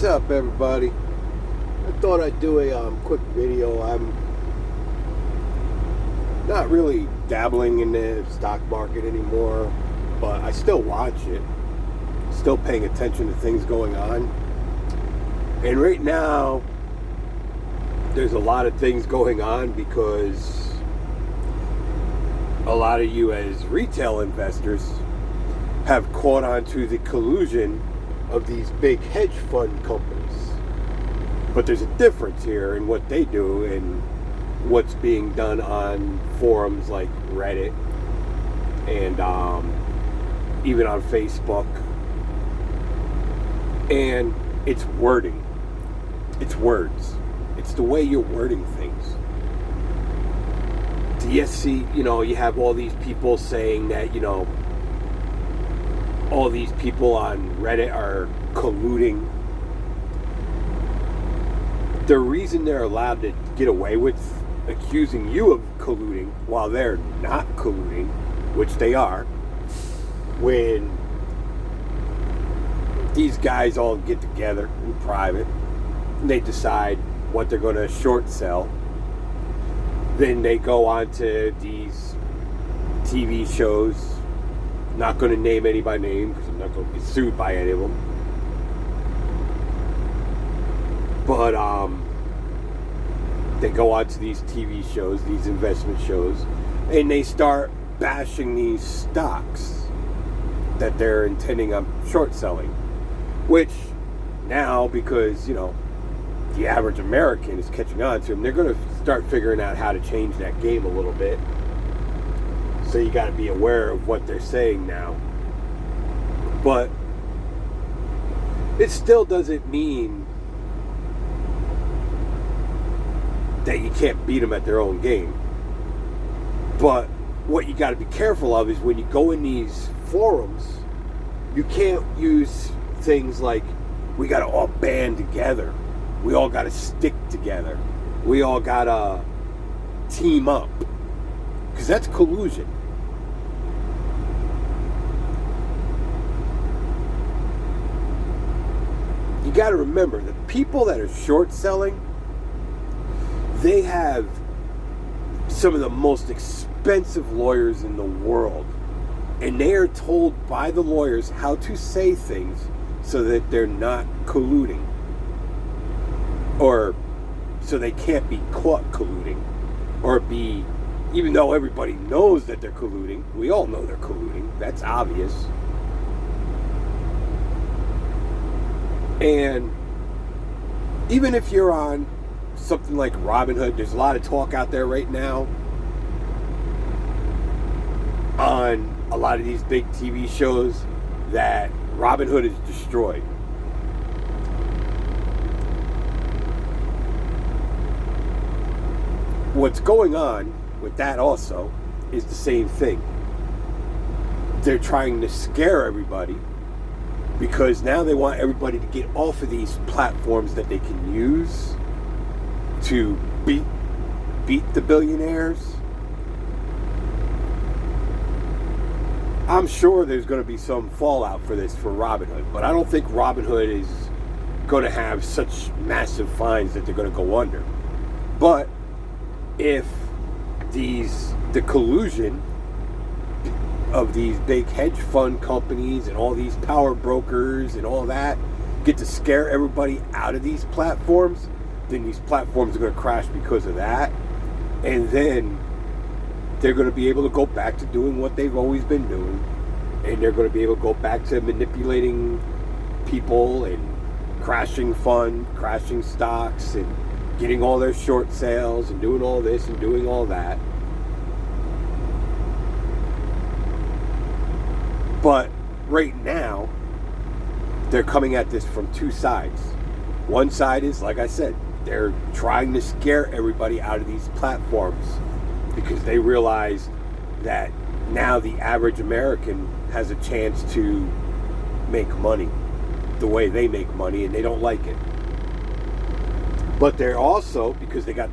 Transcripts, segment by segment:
up, everybody? I thought I'd do a quick video. I'm not really dabbling in the stock market anymore, but I still watch it. Still paying attention to things going on. And right now, there's a lot of things going on because a lot of you as retail investors have caught on to the collusion of these big hedge fund companies. But there's a difference here in what they do and what's being done on forums like Reddit and even on Facebook. And it's wording. It's words. It's the way you're wording things. Do you see, you have all these people saying that, all these people on Reddit are colluding. The reason they're allowed to get away with accusing you of colluding while they're not colluding, which they are, when these guys all get together in private and they decide what they're going to short sell, then they go on to these TV shows. Not going to name any by name because I'm not going to be sued by any of them. But they go on to these TV shows, these investment shows, and they start bashing these stocks that they're intending on short selling. Which now, because, the average American is catching on to them, they're going to start figuring out how to change that game a little bit. So you got to be aware of what they're saying now. But it still doesn't mean that you can't beat them at their own game. But what you got to be careful of is when you go in these forums, you can't use things like, we got to all band together. We all got to stick together. We all got to team up. Because that's collusion. You got to remember, the people that are short selling, they have some of the most expensive lawyers in the world. And they are told by the lawyers how to say things so that they're not colluding. Or so they can't be caught colluding. Or even though everybody knows that they're colluding, we all know they're colluding, that's obvious. And even if you're on something like Robinhood, there's a lot of talk out there right now on a lot of these big TV shows that Robinhood is destroyed. What's going on with that also is the same thing. They're trying to scare everybody because now they want everybody to get off of these platforms that they can use to beat the billionaires. I'm sure there's going to be some fallout for this for Robinhood, but I don't think Robinhood is going to have such massive fines that they're going to go under. But if the collusion of these big hedge fund companies and all these power brokers and all that get to scare everybody out of these platforms, then these platforms are going to crash because of that. And then they're going to be able to go back to doing what they've always been doing. And they're going to be able to go back to manipulating people and crashing stocks and getting all their short sales and doing all this and doing all that. But right now, they're coming at this from two sides. One side is, like I said, they're trying to scare everybody out of these platforms because they realize that now the average American has a chance to make money the way they make money, and they don't like it. But they're also, because they got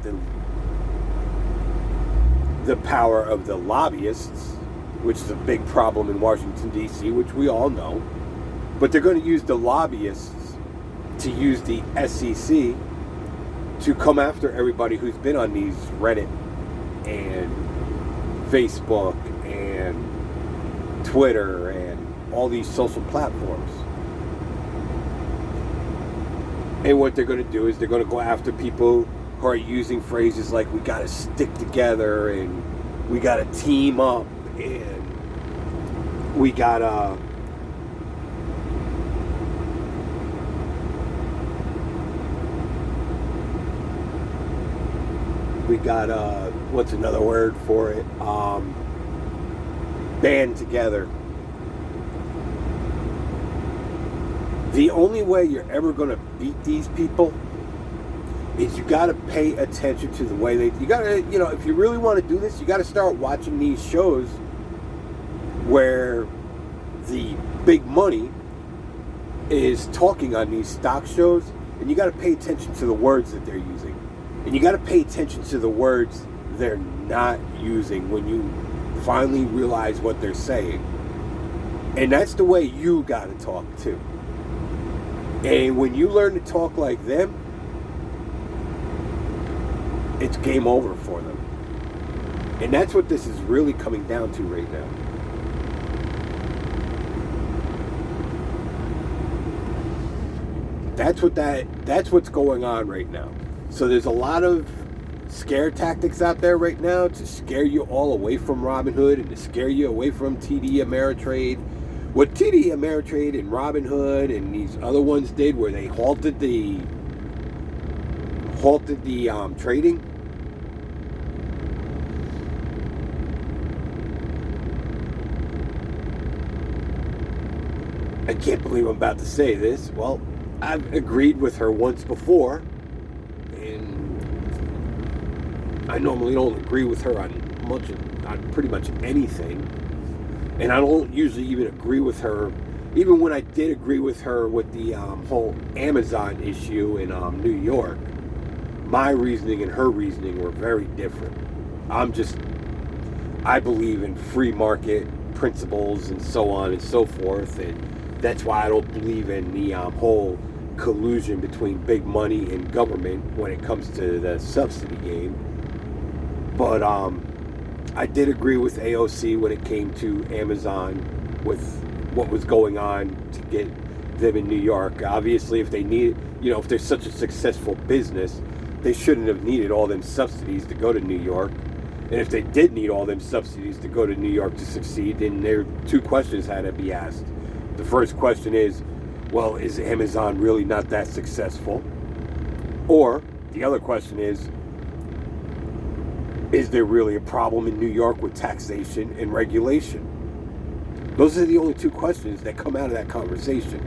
the power of the lobbyists, which is a big problem in Washington, D.C., which we all know. But they're going to use the lobbyists to use the SEC to come after everybody who's been on these Reddit and Facebook and Twitter and all these social platforms. And what they're going to do is they're going to go after people who are using phrases like, we got to stick together and we got to team up and we got to what's another word for it? Band together. The only way you're ever going to beat these people is you got to pay attention to the way you got to, if you really want to do this, you got to start watching these shows where the big money is talking on these stock shows, and you got to pay attention to the words that they're using. And you got to pay attention to the words they're not using when you finally realize what they're saying. And that's the way you got to talk too. And when you learn to talk like them, it's game over for them. And that's what this is really coming down to right now. That's what's going on right now. So there's a lot of scare tactics out there right now to scare you all away from Robinhood and to scare you away from TD Ameritrade. What TD Ameritrade and Robinhood and these other ones did, where they halted the trading. I can't believe I'm about to say this. Well, I've agreed with her once before, and I normally don't agree with her on pretty much anything, and I don't usually even agree with her. Even when I did agree with her with the whole Amazon issue in New York, my reasoning and her reasoning were very different. I believe in free market principles and so on and so forth, and that's why I don't believe in the whole collusion between big money and government when it comes to the subsidy game. But I did agree with AOC when it came to Amazon with what was going on to get them in New York. Obviously, if they need, if they're such a successful business, they shouldn't have needed all them subsidies to go to New York. And if they did need all them subsidies to go to New York to succeed, then there two questions had to be asked. The first question is, well, is Amazon really not that successful? Or the other question is there really a problem in New York with taxation and regulation? Those are the only two questions that come out of that conversation.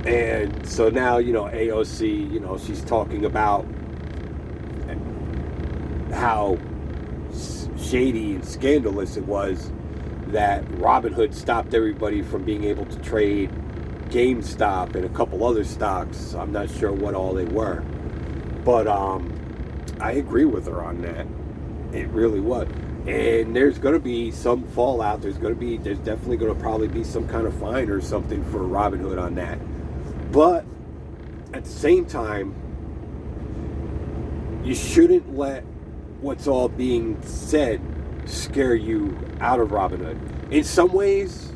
And so now, AOC, she's talking about how shady and scandalous it was that Robinhood stopped everybody from being able to trade GameStop and a couple other stocks. I'm not sure what all they were, but I agree with her on that. It really was. And there's going to be some fallout. There's definitely going to probably be some kind of fine or something for Robinhood on that. But at the same time, you shouldn't let what's all being said scare you out of Robinhood. In some ways,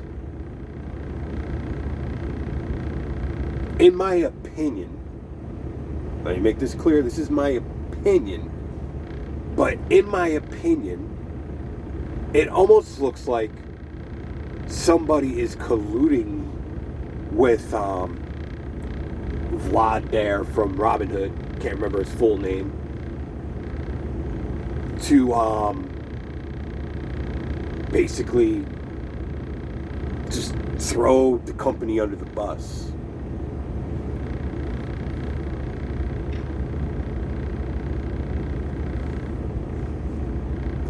in my opinion, let me make this clear, this is my opinion, but in my opinion, it almost looks like somebody is colluding with Vlad there from Robinhood, can't remember his full name, to basically just throw the company under the bus.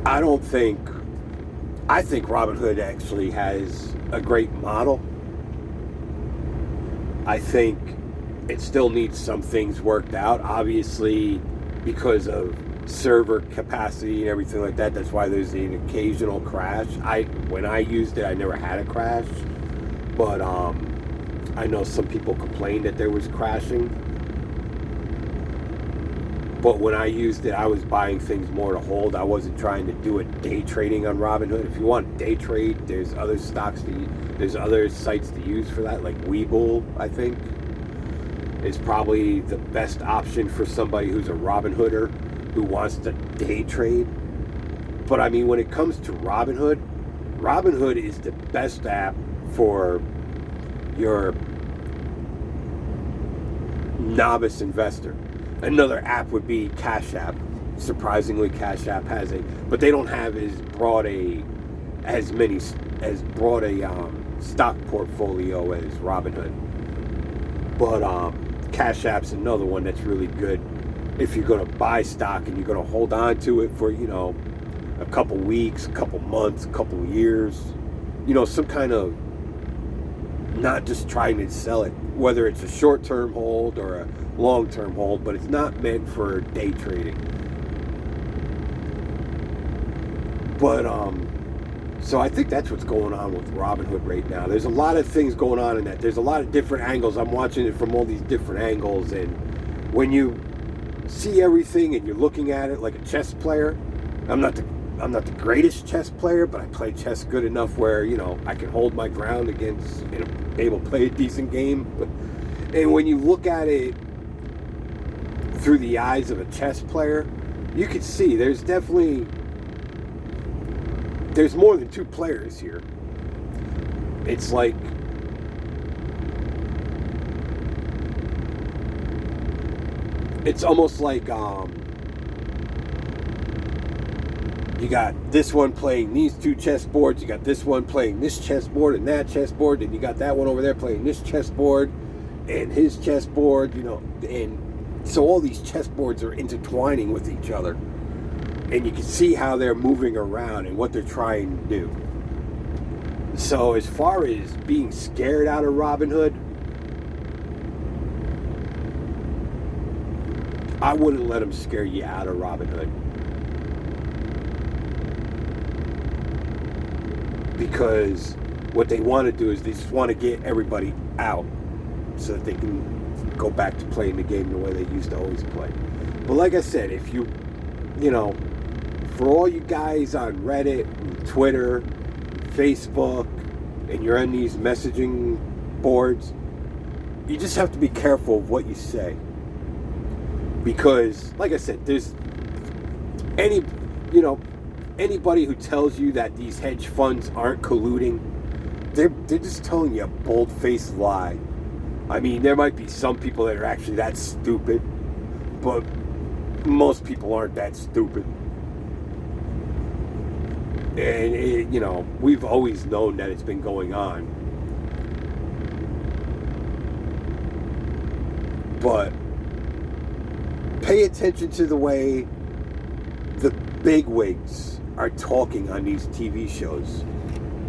I think Robinhood actually has a great model. I think it still needs some things worked out, obviously, because of server capacity and everything like that. That's why there's an occasional crash. When I used it, I never had a crash, but I know some people complained that there was crashing. But when I used it, I was buying things more to hold. I wasn't trying to do it day trading on Robinhood. If you want day trade, there's other there's other sites to use for that, like Webull, I think, is probably the best option for somebody who's a Robinhooder who wants to day trade. But I mean, when it comes to Robinhood, Robinhood is the best app for your novice investor. Another app would be Cash App. Surprisingly, Cash App has but they don't have as broad a stock portfolio as Robinhood. But Cash App's another one that's really good if you're going to buy stock and you're going to hold on to it for, a couple weeks, a couple months, a couple years. Some kind of, not just trying to sell it, whether it's a short-term hold or a long-term hold, but it's not meant for day trading. But so I think that's what's going on with Robinhood right now. There's a lot of things going on in that. There's a lot of different angles. I'm watching it from all these different angles, and when you see everything and you're looking at it like a chess player, I'm not the greatest chess player, but I play chess good enough where I can hold my ground against able to play a decent game. And when you look at it through the eyes of a chess player, you can see there's more than two players here. It's like it's almost like you got this one playing these two chessboards, you got this one playing this chessboard and that chessboard, and you got that one over there playing this chessboard and his chessboard, and so all these chessboards are intertwining with each other, and you can see how they're moving around and what they're trying to do. So as far as being scared out of Robinhood, I wouldn't let them scare you out of Robinhood. Because what they want to do is they just want to get everybody out so that they can go back to playing the game the way they used to always play. But like I said, if you, for all you guys on Reddit, Twitter, Facebook, and you're on these messaging boards, you just have to be careful of what you say. Because, like I said, there's anybody who tells you that these hedge funds aren't colluding, they're just telling you a bold-faced lie. I mean, there might be some people that are actually that stupid, but most people aren't that stupid. And, we've always known that it's been going on. But pay attention to the way the bigwigs are talking on these TV shows.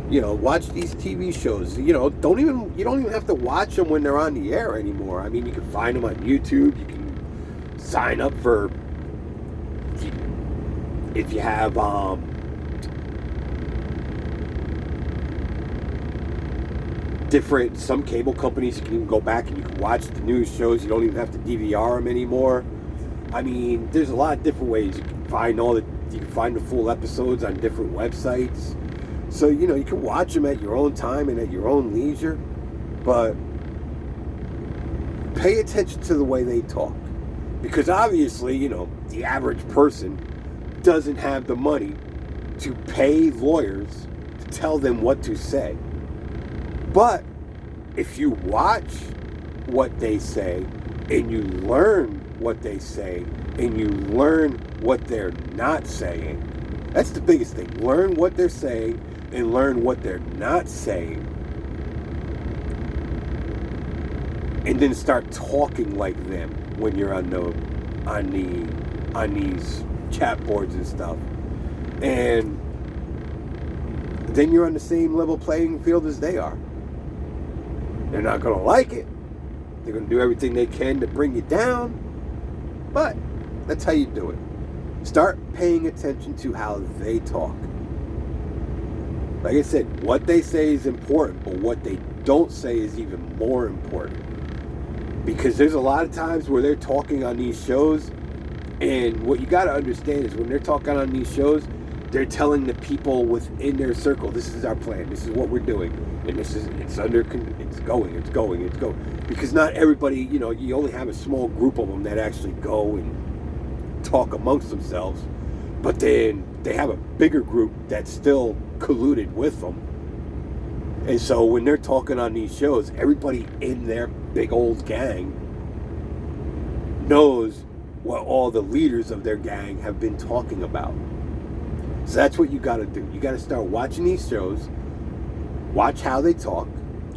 Watch these TV shows. You don't even have to watch them when they're on the air anymore. I mean, you can find them on YouTube. You can sign up for, if you have some cable companies, you can even go back and you can watch the news shows. You don't even have to DVR them anymore. I mean, there's a lot of different ways you can find the full episodes on different websites. So, you can watch them at your own time and at your own leisure. But pay attention to the way they talk. Because obviously, the average person doesn't have the money to pay lawyers to tell them what to say. But if you watch what they say and you learn what they say and you learn what they're not saying, that's the biggest thing. Learn what they're saying and learn what they're not saying, and then start talking like them when you're on these chat boards and stuff, and then you're on the same level playing field as they are. They're not going to like it. They're going to do everything they can to bring you down, but that's how you do it. Start paying attention to how they talk. Like I said, what they say is important, but what they don't say is even more important. Because there's a lot of times where they're talking on these shows, and what you got to understand is when they're talking on these shows, they're telling the people within their circle, this is our plan, this is what we're doing, and it's going. Because not everybody, you only have a small group of them that actually go and talk amongst themselves, but then they have a bigger group that's still colluded with them. And so when they're talking on these shows, everybody in their big old gang knows what all the leaders of their gang have been talking about. So that's what you got to do. You got to start watching these shows, watch how they talk,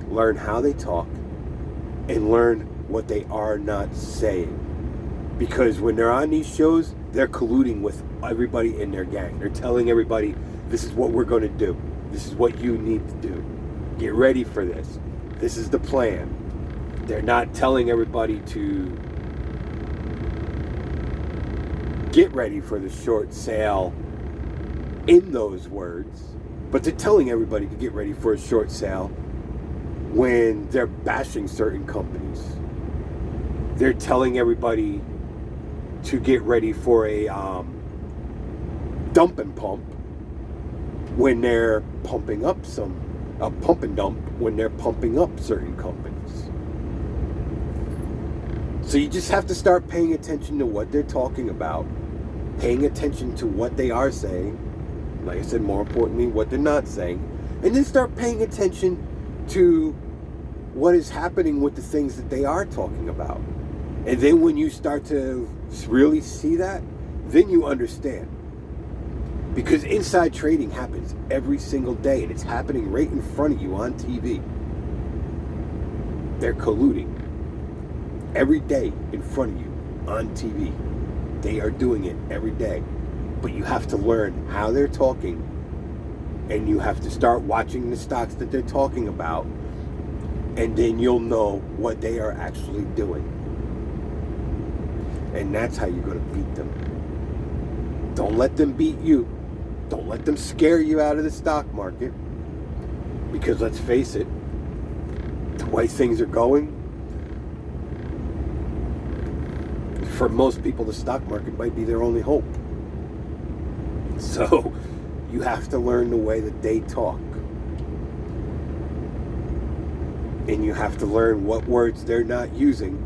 learn how they talk, and learn what they are not saying. Because when they're on these shows, they're colluding with everybody in their gang. They're telling everybody, this is what we're going to do. This is what you need to do. Get ready for this. This is the plan. They're not telling everybody to get ready for the short sale in those words, but they're telling everybody to get ready for a short sale when they're bashing certain companies. They're telling everybody to get ready for a dump and pump when they're pumping up a pump and dump when they're pumping up certain companies. So you just have to start paying attention to what they're talking about, paying attention to what they are saying, like I said, more importantly, what they're not saying, and then start paying attention to what is happening with the things that they are talking about. And then when you start to really see that, then you understand. Because inside trading happens every single day, and it's happening right in front of you on TV. They're colluding every day in front of you on TV. They are doing it every day. But you have to learn how they're talking, and you have to start watching the stocks that they're talking about, and then you'll know what they are actually doing. And that's how you're going to beat them. Don't let them beat you. Don't let them scare you out of the stock market. Because let's face it, the way things are going, for most people, the stock market might be their only hope. So you have to learn the way that they talk. And you have to learn what words they're not using,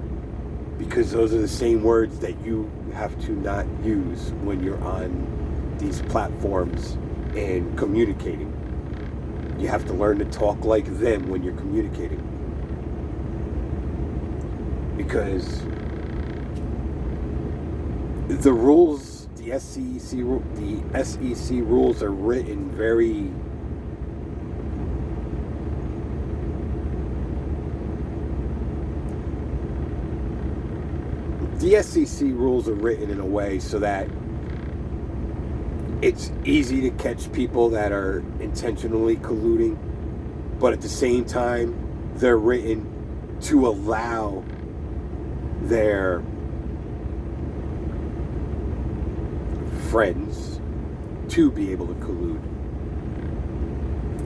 because those are the same words that you have to not use when you're on these platforms and communicating. You have to learn to talk like them when you're communicating. Because the rules, the SEC rules are written very in a way so that it's easy to catch people that are intentionally colluding, but at the same time, they're written to allow their friends to be able to collude.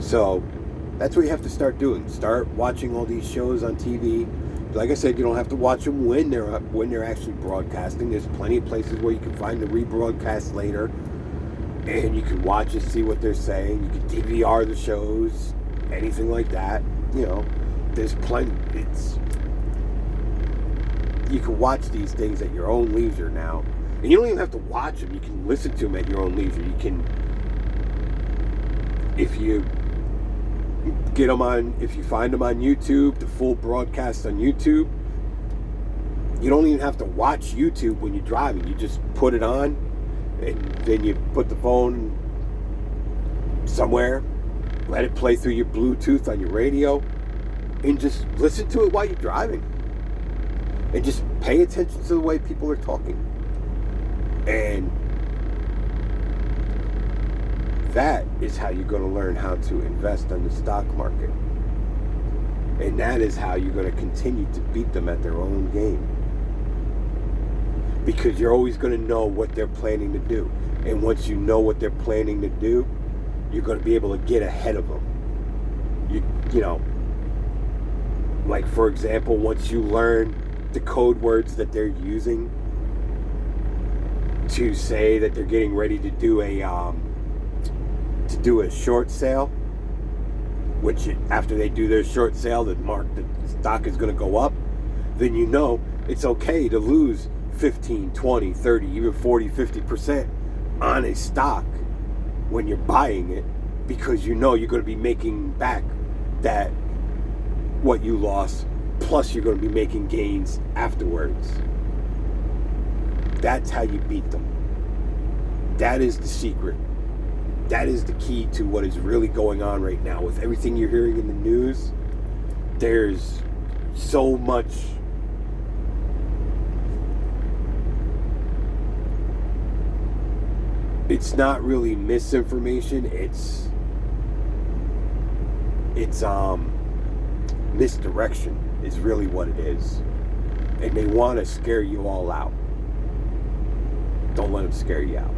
So that's what you have to start doing. Start watching all these shows on TV. Like I said, you don't have to watch them when they're actually broadcasting. There's plenty of places where you can find the rebroadcast later, and you can watch and see what they're saying. You can DVR the shows, anything like that. There's plenty. You can watch these things at your own leisure now. And you don't even have to watch them. You can listen to them at your own leisure. You can, if you find them on YouTube, the full broadcast on YouTube, you don't even have to watch YouTube when you're driving. You just put it on, and then you put the phone somewhere, let it play through your Bluetooth on your radio, and just listen to it while you're driving. And just pay attention to the way people are talking. And that is how you're going to learn how to invest in the stock market. And that is how you're going to continue to beat them at their own game. because you're always going to know what they're planning to do. And once you know what they're planning to do, you're going to be able to get ahead of them. You know, like for example, once you learn the code words that they're using to say that they're getting ready to do a short sale, which after they do their short sale, the stock is going to go up, then you know it's okay to lose 15, 20, 30, even 40, 50% on a stock when you're buying it, because you know you're going to be making back that what you lost, plus you're going to be making gains afterwards. That's how you beat them. That is the secret. That is the key to what is really going on right now. With everything you're hearing in the news, there's so much it's not really misinformation, it's misdirection is really what it is. And they want to scare you all out. Don't let them scare you out.